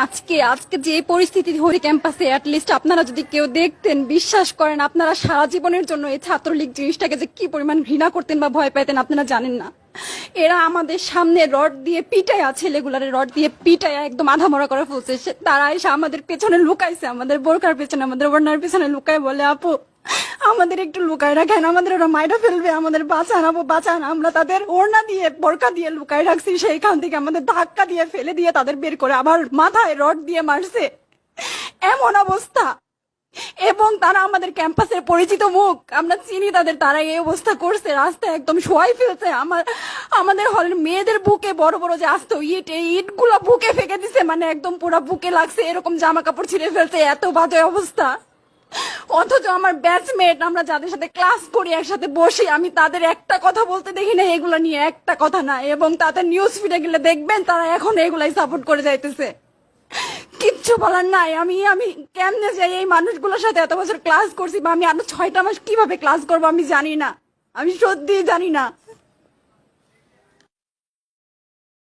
আজকে আজকে যে পরিস্থিতি হয়ে ক্যাম্পাসে অ্যাটলিস্ট আপনারা যদি কেউ দেখতেন, বিশ্বাস করেন আপনারা সারা জীবনের জন্য এই ছাত্রলীগ জিনিসটাকে যে কি পরিমাণ ঘৃণা করতেন বা ভয় পেতেন আপনারা জানেন না। এরা আমাদের সামনে রড দিয়ে পিটায়া, ছেলেগুলারে রড দিয়ে পিটায়া একদম আধা মরা করে ফেলছে। তারা এসে আমাদের পেছনে লুকাইছে, আমাদের বোরকার পেছনে, আমাদের ওড়নার পেছনে লুকায় বলে, আপু আমাদের একটু লুকায় রাখেন, আমাদের ওরা মাইরা ফেলবে, আমাদের বাঁচান আপু বাঁচান। আমরা তাদের ওড়না দিয়ে বোরকা দিয়ে লুকায় রাখছি, সেইখান থেকে আমাদের ধাক্কা দিয়ে ফেলে দিয়ে তাদের বের করে আবার মাথায় রড দিয়ে মারছে, এমন অবস্থা। এবং তারা আমাদের ক্যাম্পাসের পরিচিত মুখ, আমরা চিনি তাদের, তারা এই অবস্থা করছে, রাস্তায় একদম শোয়াই ফেলছে। আমাদের হলের মেয়েদের বুকে বড় বড় যে আসতো ইট, এই ইট গুলা বুকে ফেঁকে দিছে, মানে একদম পুরো বুকে লাগছে, এরকম জামা কাপড় ছিঁড়ে ফেলছে, এত বাজে অবস্থা। অথচ আমার ব্যাচমেট, আমরা যাদের সাথে ক্লাস করি একসাথে বসি, আমি তাদের একটা কথা বলতে দেখি না এগুলা নিয়ে, একটা কথা না। এবং তাদের নিউজ ফিডে গেলে দেখবেন তারা এখন এগুলাই সাপোর্ট করে যাইতেছে, কিচ্ছু বলার নাই। আমি আমি কেমনে যাই এই মানুষগুলোর সাথে, এত বছর ক্লাস করছি, বা আমি আরো 6টা মাস কিভাবে ক্লাস করবো আমি জানি না, আমি সত্যি জানি না।